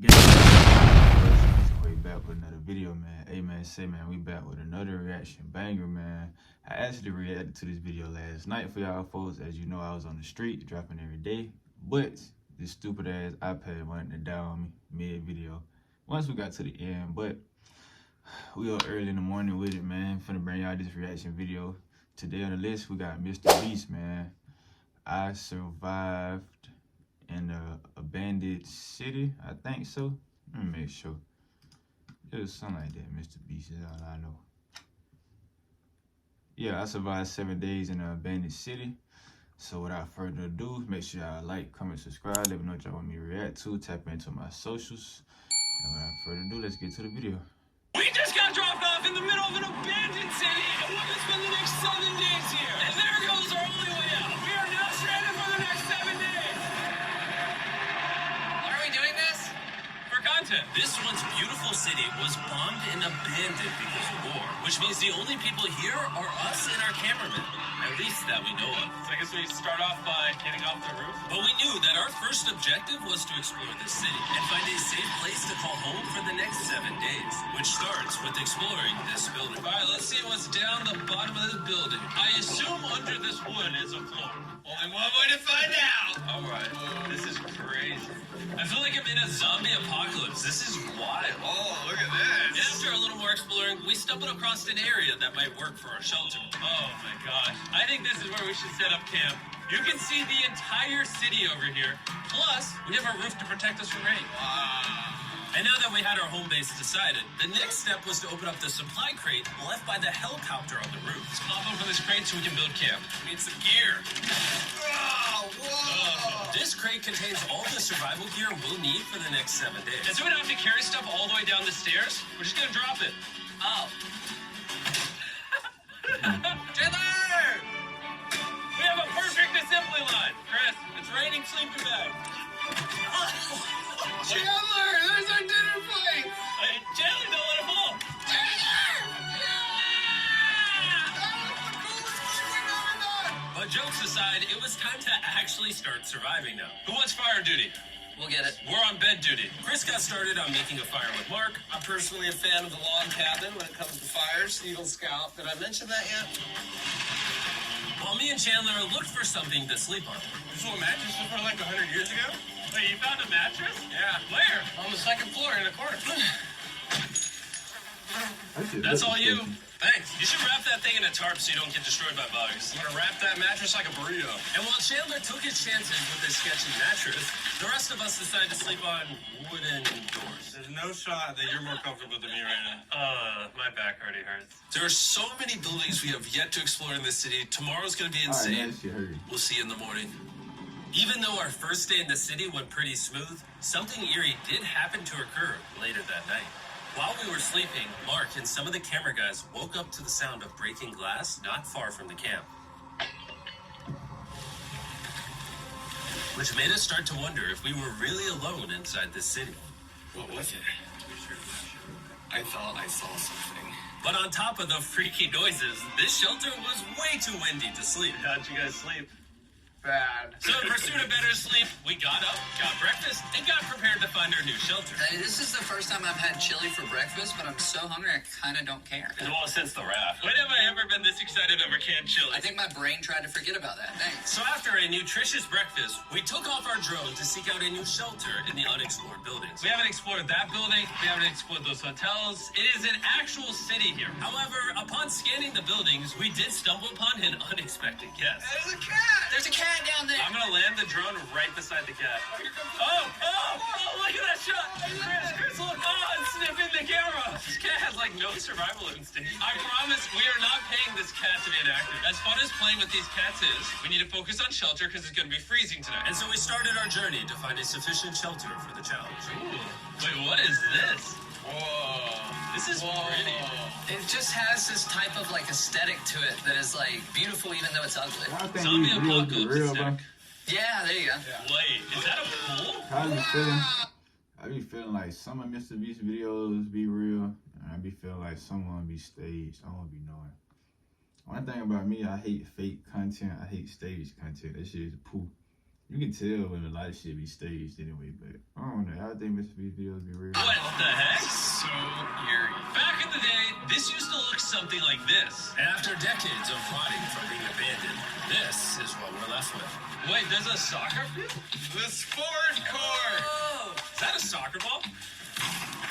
Way back with another video, man. Hey, man, we back with another reaction banger, man. I actually reacted to this video last night for y'all folks. As you know, I was on the street dropping every day, but this stupid ass iPad wanted to die on me mid-video once we got to the end. But we up early in the morning with it, man. Finna bring y'all this reaction video. Today on the list, we got Mr. Beast, man. I survived in the abandoned city, I think so. Let me make sure. It was something like that. Mr. Beast is all I know. Yeah, I survived 7 days in an abandoned city. So without further ado, make sure y'all like, comment, subscribe. Let me know what y'all want me to react to. Tap into my socials. And without further ado, let's get to the video. We just got dropped off in the middle of an abandoned city, and we're gonna spend the next 7 days here. And there goes our only way out. We are now stranded for the next 7 days. Why are we doing this? For content. This once beautiful city was bombed and abandoned because of war, which means the only people here are us and our cameramen. At least that we know of. So I guess we start off by getting off the roof. But we knew that our first objective was to explore the city and find a safe place to call home for the next 7 days, which starts with exploring this building. All right, let's see what's down the bottom of this building. I assume under this wood is a floor. Only one way to find out. All right, this is crazy. I feel like I'm in a zombie apocalypse. This is wild. Oh, look at this. And after a little more exploring, we stumbled across an area that might work for our shelter. Oh my gosh. I think this is where we should set up camp. You can see the entire city over here. Plus, we have a roof to protect us from rain. Wow. And now that we had our home base decided, the next step was to open up the supply crate left by the helicopter on the roof. Let's climb over this crate so we can build camp. We need some gear. Oh, whoa. This crate contains all the survival gear we'll need for the next 7 days. And so we don't have to carry stuff all the way down the stairs. We're just gonna drop it. Oh. Chandler! We have a perfect assembly line. Chris, it's raining sleeping bags. Chandler, there's our dinner plate! Hey, Chandler, don't let it fall. But jokes aside, it was time to actually start surviving now. Who wants fire duty? We'll get it. We're on bed duty. Chris got started on making a fire with Mark. I'm personally a fan of the log cabin when it comes to fires. Eagle Scout. Did I mention that yet? While me and Chandler looked for something to sleep on. This is what mattresses were like 100 years ago? Wait, you found a mattress? Yeah. Where? On the second floor in a corner. That's all you. Thanks. You should wrap that thing in a tarp so you don't get destroyed by bugs. I'm gonna wrap that mattress like a burrito. And while Chandler took his chances with his sketchy mattress, the rest of us decided to sleep on wooden doors. There's no shot that you're more comfortable than me right now. My back already hurts. There are so many buildings we have yet to explore in this city. Tomorrow's gonna be insane. We'll see you in the morning. Even though our first day in the city went pretty smooth, something eerie did happen to occur later that night. While we were sleeping, Mark and some of the camera guys woke up to the sound of breaking glass not far from the camp. Which made us start to wonder if we were really alone inside this city. What was it? I thought I saw something. But on top of the freaky noises, this shelter was way too windy to sleep. How'd you guys sleep? Bad. So in pursuit of better sleep, we got up, got breakfast, and got prepared to find our new shelter. Hey, this is the first time I've had chili for breakfast, but I'm so hungry I kind of don't care. Well, since the raft. When have I ever been this excited over canned chili? I think my brain tried to forget about that. Thanks. So after a nutritious breakfast, we took off our drone to seek out a new shelter in the unexplored buildings. We haven't explored that building. We haven't explored those hotels. It is an actual city here. However, upon scanning the buildings, we did stumble upon an unexpected guest. There's a cat! There's a cat down there. I'm gonna land the drone right beside the cat. Oh, look at that shot! Chris, look! Oh, it's sniffing the camera! This cat has like no survival instinct. I promise we are not paying this cat to be an actor. As fun as playing with these cats is, we need to focus on shelter because it's gonna be freezing tonight. And so we started our journey to find a sufficient shelter for the challenge. Ooh. Wait, what is this? Whoa. This is pretty. It just has this type of like aesthetic to it that is like beautiful even though it's ugly. Zombie apocalypse aesthetic. Yeah, there you go. Yeah. Wait, is that a pool? How you feeling? I be feeling like some of Mr. Beast videos be real, and I be feeling like someone be staged. I don't be knowing. One thing about me, I hate fake content. I hate staged content. That shit is poo. You can tell when a lot of shit be staged anyway, but I don't know. I think Mr. V's videos be real. What the heck? So eerie. Back in the day, this used to look something like this. And after decades of rotting from being abandoned, this is what we're left with. Wait, there's a soccer field? The sport court. Oh, is that a soccer ball?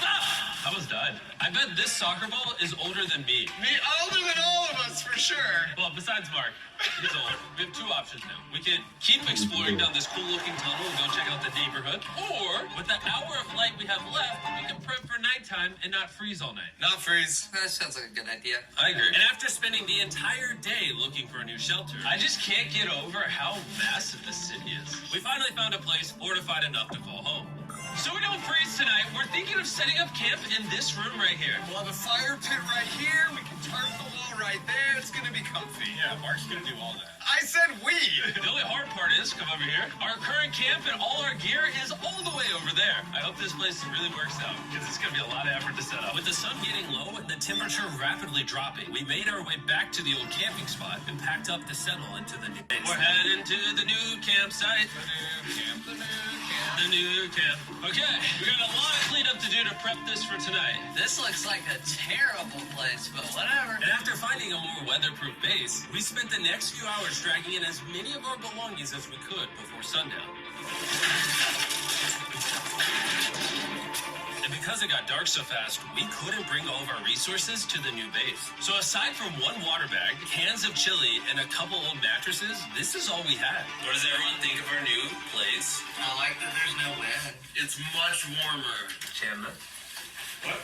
Ah, I almost died. I bet this soccer ball is older than me. Me older than all of us for sure. Well, besides Mark, he's old. We have two options now. We could keep exploring down this cool-looking tunnel and go check out the neighborhood, or with the hour of light we have left, we can prep for nighttime and not freeze all night. Not freeze. That sounds like a good idea. I agree. And after spending the entire day looking for a new shelter, I just can't get over how massive this city is. We finally found a place fortified enough to call home. So we don't freeze tonight, we're thinking of setting up camp in this room right here. We'll have a fire pit right here. We can tarp the wall right there. It's gonna be comfy. Yeah, Mark's gonna do all that. I said we. The only hard part is, come over here, our current camp and all our gear is all the way over there. I hope this place really works out, because it's gonna be a lot of effort to set up. With the sun getting low and the temperature rapidly dropping, we made our way back to the old camping spot and packed up to settle into the new base. We're heading to the new campsite. The new camp. Okay, we got a lot of cleanup to do to prep this for tonight. This looks like a terrible place, but whatever. And after finding a more weatherproof base, we spent the next few hours dragging in as many of our belongings as we could before sundown. And because it got dark so fast, we couldn't bring all of our resources to the new base. So aside from one water bag, cans of chili, and a couple old mattresses, this is all we had. What does everyone think of our new place? I like that there's no wind. It's much warmer. Chandler? What?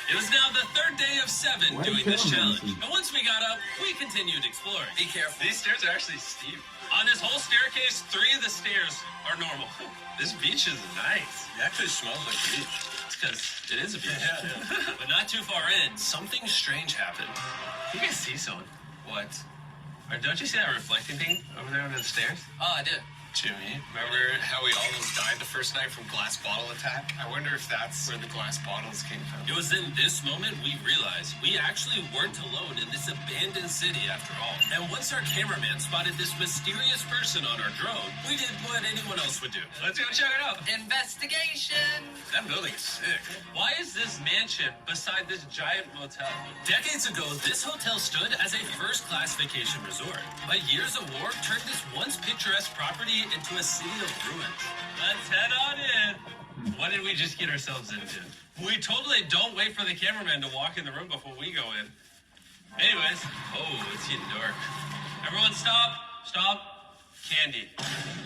It was now the third day of 7 Why doing the this camera challenge. not And once we got up, we continued exploring. Be careful. These stairs are actually steep. On this whole staircase, 3 of the stairs are normal. This beach is nice. It actually smells like beach. It's because it is a beach. Yeah. But not too far in, something strange happened. You guys see someone? What? Or don't you see that reflecting thing over there under the stairs? Oh, I did. Jimmy. Remember how we almost died the first night from glass bottle attack? I wonder if that's where the glass bottles came from. It was in this moment we realized we actually weren't alone in this abandoned city after all. And once our cameraman spotted this mysterious person on our drone, we did what anyone else would do. Let's go check it out. Investigation. That building's sick. Why is this mansion beside this giant motel? Decades ago, this hotel stood as a first-class vacation resort. But years of war turned this once picturesque property into a city of ruins. Let's head on in. What did we just get ourselves into? We totally don't wait for the cameraman to walk in the room before we go in. Anyways, oh, it's getting dark. Everyone stop, stop. Candy.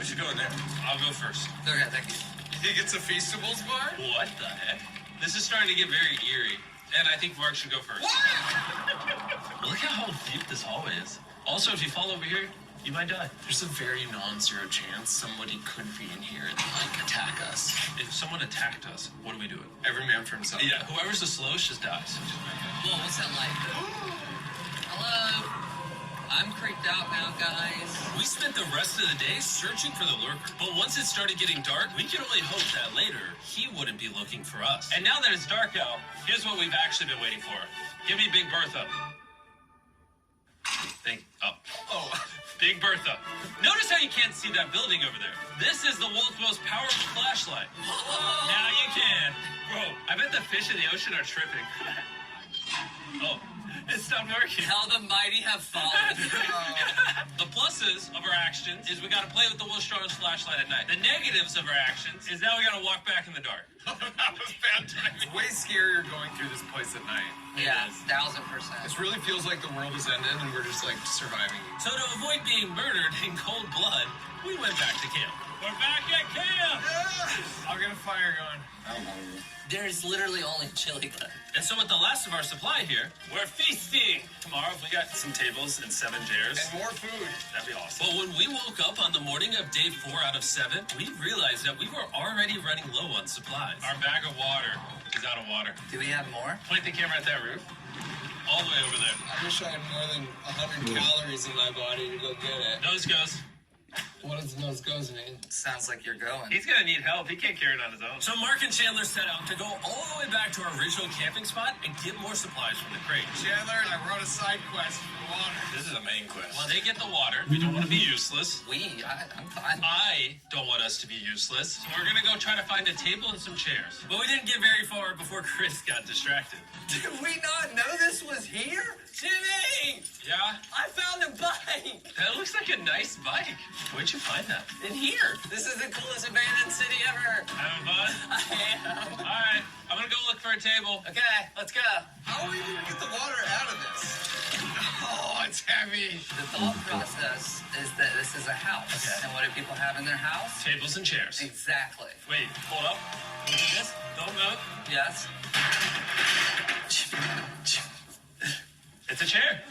We should go in there. I'll go first. Okay, thank you. You think it's a Feastables bar? What the heck? This is starting to get very eerie. And I think Mark should go first. Look at how deep this hallway is. Also, if you fall over here, you might die. There's a very non-zero chance somebody could be in here and attack us. If someone attacked us, what are we doing? Every man for himself. Yeah, whoever's the slowest just dies. Whoa, what's that like? Hello? I'm creeped out now, guys. We spent the rest of the day searching for the lurker. But once it started getting dark, we could only hope that later he wouldn't be looking for us. And now that it's dark out, here's what we've actually been waiting for. Give me Big Bertha. Oh, Big Bertha. Notice how you can't see that building over there. This is the world's most powerful flashlight. Now you can. Bro, I bet the fish in the ocean are tripping. Oh, it stopped working. How the mighty have fallen. The pluses of our actions is we gotta play with the Will Strong's flashlight at night. The negatives of our actions is now we gotta walk back in the dark. That was bad timing. It's way scarier going through this place at night. Yeah, 1000%. This really feels like the world has ended and we're just like surviving. So to avoid being murdered in cold blood, we went back to camp. We're back at camp! I'll get a fire going. There's literally only chili gun. And so with the last of our supply here, we're feasting. Tomorrow, if we got some tables and 7 chairs, And more food. that'd be awesome. But when we woke up on the morning of day 4 out of 7, we realized that we were already running low on supplies. Our bag of water is out of water. Do we have more? Point the camera at that roof. All the way over there. I wish I had more than 100 calories in my body to go get it. Nose goes. What does nose goes mean? Sounds like you're going. He's gonna need help. He can't carry it on his own. So Mark and Chandler set out to go all the way back to our original camping spot and get more supplies from the crate. Chandler, I wrote a side quest for water. This is a main quest. Well, they get the water. We don't want to be useless. I'm fine. I don't want us to be useless. So we're gonna go try to find a table and some chairs. But we didn't get very far before Chris got distracted. Did we not know this was here? Jimmy! Yeah? I found a bike! That looks like a nice bike. Where'd you find that? In here. This is the coolest abandoned city ever. Having fun? I am. All right, I'm gonna go look for a table. Okay, let's go. How are we going to get the water out of this? Oh, it's heavy. The thought process is that this is a house. Okay. And what do people have in their house? Tables and chairs. Exactly. Wait, hold up. Look at this. Don't move. Yes? It's a chair.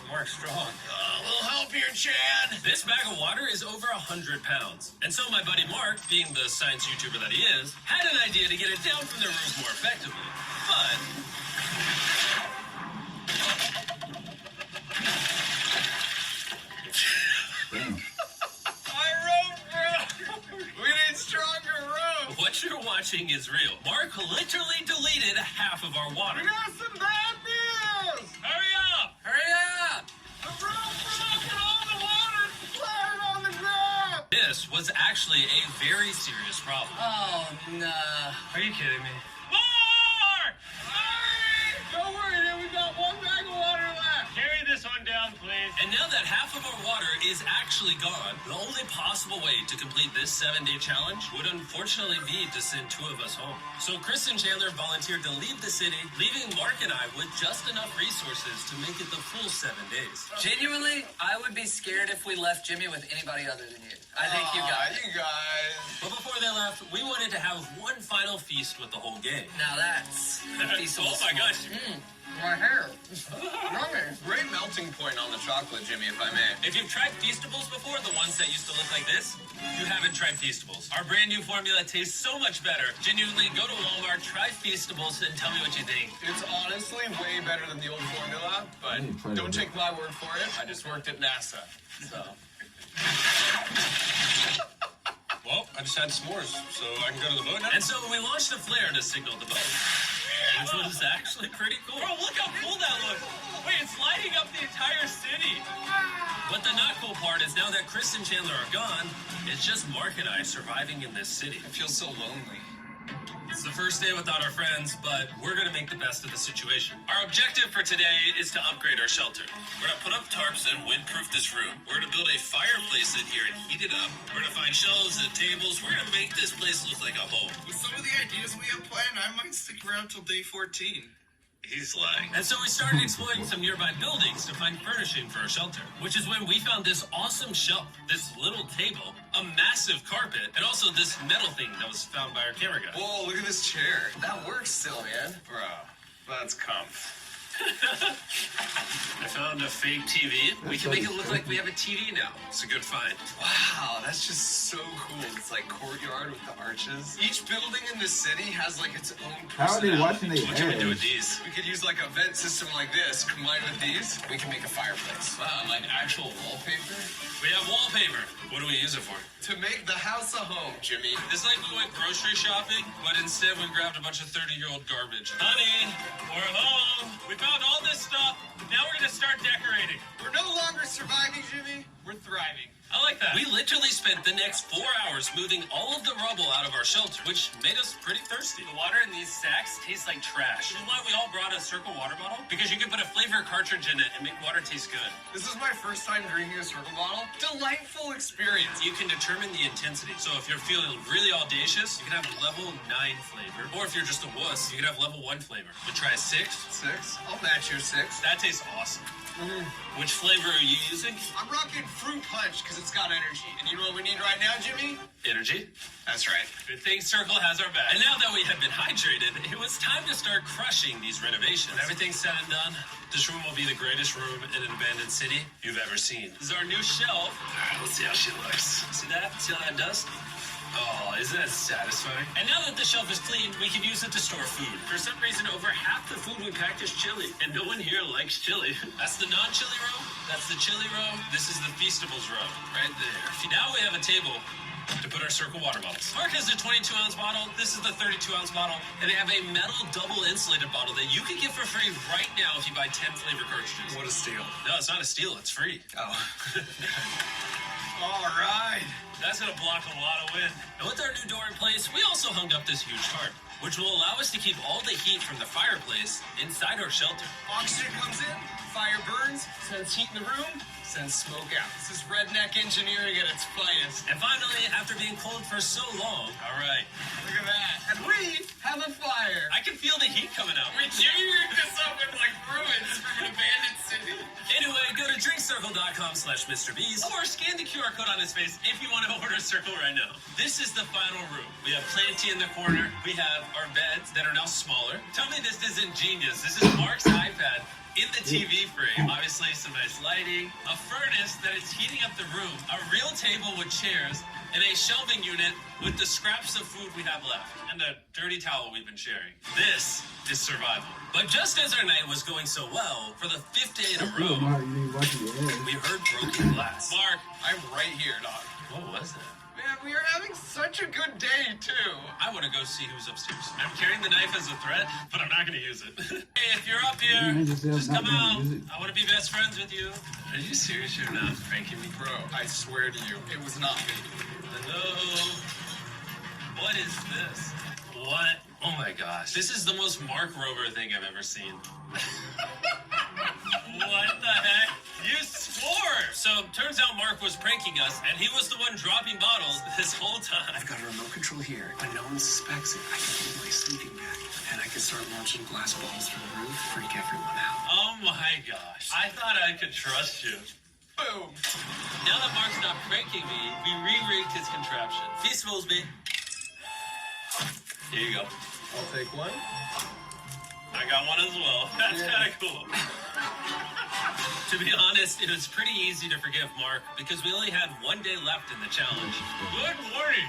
Mark's strong. A little help here, Chad. This bag of water is over 100 pounds. And so my buddy Mark, being the science YouTuber that he is, had an idea to get it down from the roof more effectively. But My rope broke. We need stronger rope. what you're watching is real. Mark literally deleted half of our water. We got some bad news. Hurry up! Hurry up! The rope broke and all the water splattered on the ground. This was actually a very serious problem. Oh, no. Are you kidding me? Mark! Hurry! Don't worry, dude. We got one bag of water left. Carry this one down, please. And now that half of our water is actually gone, the only possible way to complete this 7-day challenge would unfortunately be to send 2 of us home. So Chris and Chandler volunteered to leave the city, leaving Mark and I with just enough resources to make it the full 7 days. Genuinely, I would be scared if we left Jimmy with anybody other than you. I think you got it. You guys. But before they left, we wanted to have one final feast with the whole gang. Now that's Oh my gosh. my hair. Yummy. Great melting point on the chocolate, Jimmy, if I may. If you've tried Feastables before, the ones that used to look like this, you haven't tried Feastables. Our brand new formula tastes so much better. Genuinely, go to Walmart, try Feastables, and tell me what you think. It's honestly way better than the old formula, but don't take my word for it. I just worked at NASA. So. Well, I just had s'mores, so I can go to the boat now. And so we launched a flare to signal the boat, which was actually pretty cool. Bro, look how cool that looks. Wait, it's lighting up the entire city. But the not cool part is now that Chris and Chandler are gone, it's just Mark and I surviving in this city. I feel so lonely. It's the first day without our friends, but we're gonna make the best of the situation. Our objective for today is to upgrade our shelter. We're gonna put up tarps and windproof this room. We're gonna build a fireplace in here and heat it up. We're gonna find shelves and tables. We're gonna make this place look like a home. With some of the ideas we have planned, I might stick around till day 14. He's lying. And so we started exploring some nearby buildings to find furnishing for our shelter, which is when we found this awesome shelf, this little table, a massive carpet, and also this metal thing that was found by our camera guy. Whoa, look at this chair. That works still, man. Bro, that's comf. I found a fake TV. We can make it look like we have a TV now. It's a good find. Wow, that's just so cool. It's like courtyard with the arches. Each building in this city has like its own How are they personality. watching their What should we do with ads? these? We could use like a vent system like this, combined with these. We can make a fireplace. Wow, like actual wallpaper. We have wallpaper. What do we use it for? To make the house a home, Jimmy. It's like we went grocery shopping, but instead we grabbed a bunch of 30-year-old garbage. Honey, we're home. We found all this stuff. Now we're gonna start decorating. We're no longer surviving, Jimmy. We're thriving. I like that. We literally spent the next 4 hours moving all of the rubble out of our shelter, which made us pretty thirsty. The water in these sacks tastes like trash. Which is why we all brought a Circle water bottle, because you can put a flavor cartridge in it and make water taste good. This is my first time drinking a Circle bottle. Delightful experience. You can determine the intensity. So if you're feeling really audacious, you can have level 9 flavor. Or if you're just a wuss, you can have level 1 flavor. But try a 6. 6. I'll match your 6. That tastes awesome. Which flavor are you using? I'm rocking Fruit Punch because it's got energy. And you know what we need right now, Jimmy? Energy. That's right. Good thing Circle has our back. And now that we have been hydrated, it was time to start crushing these renovations. When everything's said and done, this room will be the greatest room in an abandoned city you've ever seen. This is our new shelf. All right, let's see how she looks. See that? See how that does? Oh, isn't that satisfying? And now that the shelf is clean, we can use it to store food. For some reason, over half the food we packed is chili, and no one here likes chili. That's the non-chili row. That's the chili row. This is the Feastables row, right there. Now we have a table to put our Circle water bottles. Mark has a 22-ounce bottle. This is the 32-ounce bottle. And they have a metal double insulated bottle that you can get for free right now if you buy 10 flavor cartridges. What a steal. No, it's not a steal. It's free. Oh. All right. That's gonna block a lot of wind. And with our new door in place, we also hung up this huge tarp, which will allow us to keep all the heat from the fireplace inside our shelter. Oxygen comes in, fire burns, sends heat in the room, sends smoke out. This is redneck engineering at its finest. And finally, after being cold for so long, all right, Look at that. And we have a fire. I can feel the heat coming out. We cheered this up in like ruins from an abandoned city. Anyway, go to drinkcircle.com/MrBeast or scan the QR code on his face if you want to order a Circle right now. This is the final room. We have Planty in the corner. We have our beds that are now smaller. Tell me this isn't genius. This is Mark's iPad in the TV frame. Obviously, some nice lighting, a furnace that is heating up the room, a real table with chairs, and a shelving unit with the scraps of food we have left, and a dirty towel we've been sharing. This is survival. But just as our night was going so well, for the 5th day in a row, we heard broken glass. Mark, I'm right here, dog. what was that? Man, we are having such a good day, too. I want to go see who's upstairs. I'm carrying the knife as a threat, but I'm not going to use it. Hey, if you're up here, just come out. I want to be best friends with you. Are you serious? You're not pranking me? Bro, I swear to you, it was not me. Hello? What is this? What? Oh my gosh. This is the most Mark Rober thing I've ever seen. What the heck? You swore! So, turns out Mark was pranking us, and he was the one dropping bottles this whole time. I've got a remote control here. When no one suspects it, I can hold my sleeping bag. And I can start launching glass balls from the roof, freak everyone out. Oh my gosh. I thought I could trust you. Boom. Now that Mark's not pranking me, we re-rigged his contraption. Feastables me. Here you go. I'll take one. I got one as well. That's kind of cool. To be honest, it was pretty easy to forgive Mark because we only had 1 day left in the challenge. Good morning.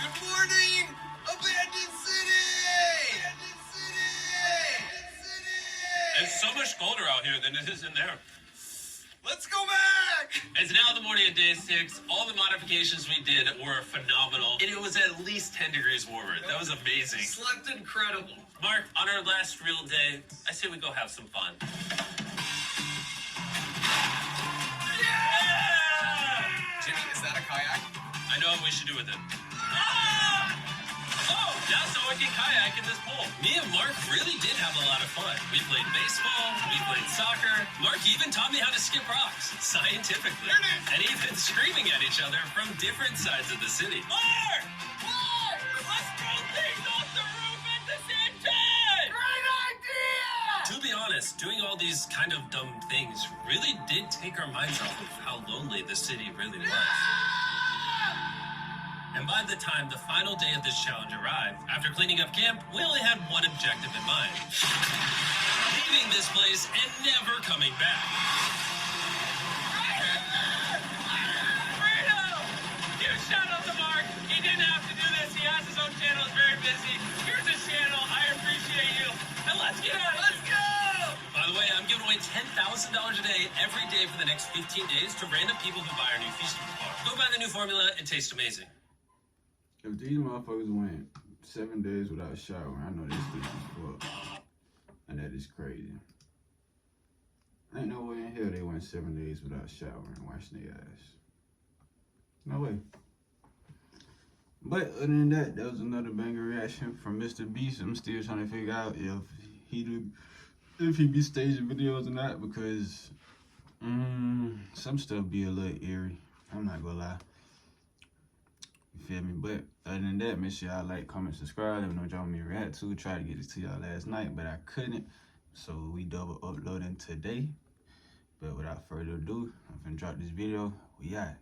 Good morning, abandoned city! Abandoned city! It's so much colder out here than it is in there. Let's go back! It's now the morning of day 6. All the modifications we did were phenomenal. And it was at least 10 degrees warmer. That was amazing. Slept incredible. Mark, on our last real day, I say we go have some fun. Jimmy, is that a kayak? I know what we should do with it. Oh, now someone can kayak in this pool. Me and Mark really did have a lot of fun. We played baseball, we played soccer. Mark even taught me how to skip rocks, scientifically. And even screaming at each other from different sides of the city. Mark! Mark! Let's throw things off the roof at the same time! Great idea! To be honest, doing all these kind of dumb things really did take our minds off of how lonely the city really was. And by the time the final day of this challenge arrived, after cleaning up camp, we only had one objective in mind. Leaving this place and never coming back. Freedom! Huge shout out to Mark. He didn't have to do this. He has his own channel. He's very busy. Here's his channel. I appreciate you. And let's get out of here. Let's go! By the way, I'm giving away $10,000 a day every day for the next 15 days to random people who buy our new Feastables bar. Go buy the new formula and taste amazing. If these motherfuckers went 7 days without showering, I know this thing is fucked. And that is crazy. Ain't no way in hell they went 7 days without showering and washing their ass. No way. But other than that, that was another banger reaction from Mr. Beast. I'm still trying to figure out if he be staging videos or not, because some stuff be a little eerie. I'm not gonna lie. You feel me? But other than that, make sure y'all like, comment, subscribe. Let me know what y'all want me to react to. Tried to get this to y'all last night, but I couldn't. So we double uploading today. But without further ado, I'm finna drop this video. We out.